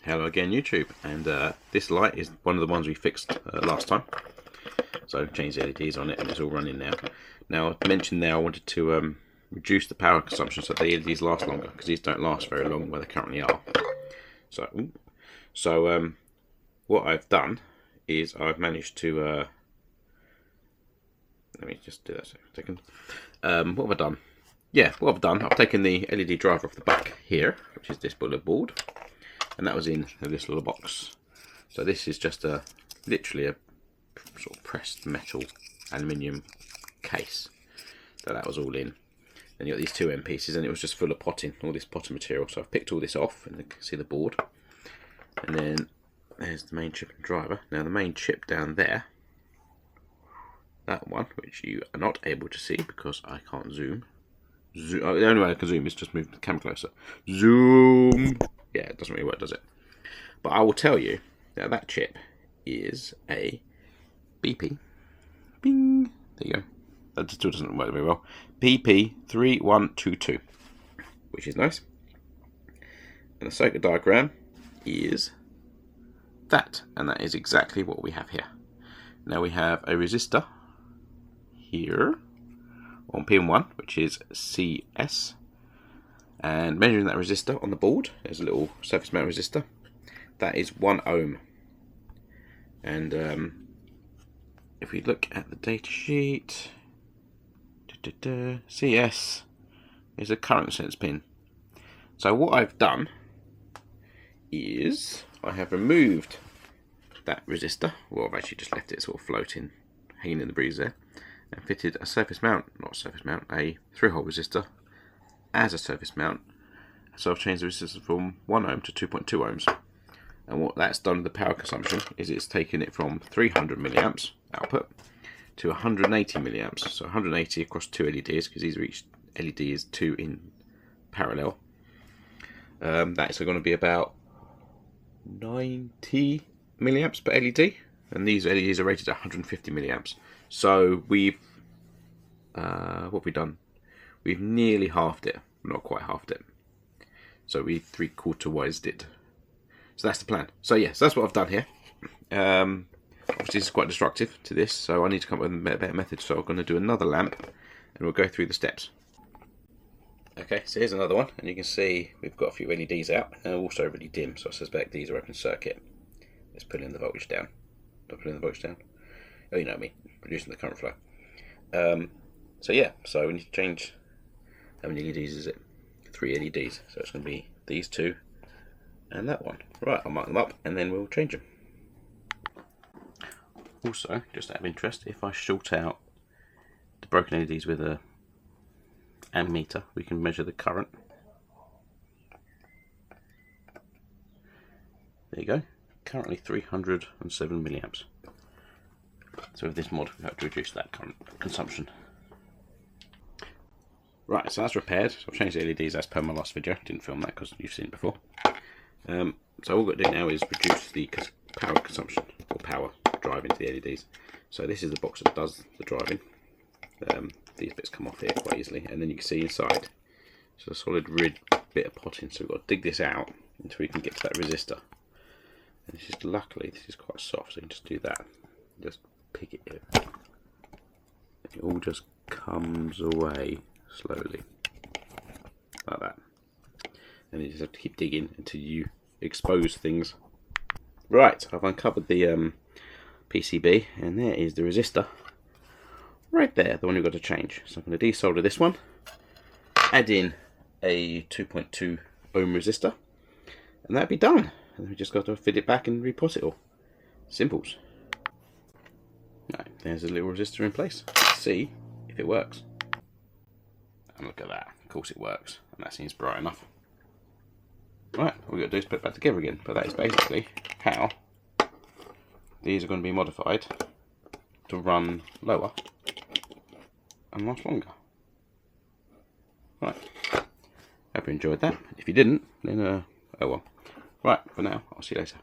Hello again, YouTube, and this light is one of the ones we fixed last time. So I've changed the LEDs on it and it's all running now. Now I mentioned there I wanted to reduce the power consumption so the LEDs last longer, because these don't last very long where they currently are. So what I've done is I've managed to let me just do that a second. What have I done? Yeah, what I've done, I've taken the LED driver off the back here, which is this bullet board, and that was in this little box. So this is just literally a sort of pressed metal aluminium case. So that was all in. Then you got these two end pieces, and it was just full of potting, all this potting material. So I've picked all this off, and you can see the board. And then there's the main chip and driver. Now the main chip down there, that one, which you are not able to see because I can't zoom. The only way I can zoom is just move the camera closer. Zoom! Yeah, it doesn't really work, does it? But I will tell you that that chip is a BP. Bing! There you go. That still doesn't work very well. BP3122, which is nice. And the circuit diagram is that, and that is exactly what we have here. Now we have a resistor here on pin 1, which is CS, and measuring that resistor on the board, there's a little surface mount resistor, that is 1 ohm. And if we look at the data sheet, CS is a current sense pin. So what I've done is I have removed that resistor, well I've actually just left it sort of floating, hanging in the breeze there, and fitted a surface mount, a 3-hole resistor as a surface mount. So I've changed the resistance from 1 ohm to 2.2 ohms. And what that's done with the power consumption is it's taken it from 300 milliamps output to 180 milliamps. So 180 across 2 LEDs, because these are each LED is 2 in parallel. That's going to be about 90 milliamps per LED, and these LEDs are rated at 150 milliamps. So we've what have we done? We've nearly halved it, not quite halved it. So we 3/4 it. So that's the plan. So yes, that's what I've done here. Obviously it's quite destructive to this, so I need to come up with a better method. So I'm going to do another lamp, and we'll go through the steps. Okay, so here's another one, and you can see we've got a few LEDs out, and also really dim, so I suspect these are open circuit. Let's put in the voltage down. Do I put in the voltage down? Oh, you know me, reducing the current flow. So yeah, so we need to change, how many LEDs is it? 3 LEDs, so it's going to be these 2 and that one. Right, I'll mark them up and then we'll change them. Also, just out of interest, if I short out the broken LEDs with a ammeter, we can measure the current. There you go, currently 307 milliamps. So with this mod we have to reduce that current consumption. Right, so that's repaired. So I've changed the LEDs as per my last video. Didn't film that because you've seen it before. So all we've got to do now is reduce the power consumption, or power driving to the LEDs. So this is the box that does the driving. These bits come off here quite easily, and then you can see inside it's a solid red bit of potting. So we've got to dig this out until we can get to that resistor. And this is, luckily this is quite soft, so you can just do that. Just pick it in. It all just comes away slowly, like that. And you just have to keep digging until you expose things. Right, I've uncovered the PCB, and there is the resistor. Right there, the one you've got to change. So I'm going to desolder this one, add in a 2.2 ohm resistor, and that'd be done. And then we just got to fit it back and repot it all. Simples. Right, there's a little resistor in place. Let's see if it works. And look at that. Of course it works. And that seems bright enough. Right, all we've got to do is put it back together again. But that is basically how these are going to be modified to run lower and last longer. Right. Hope you enjoyed that. If you didn't, then oh well. Right, for now, I'll see you later.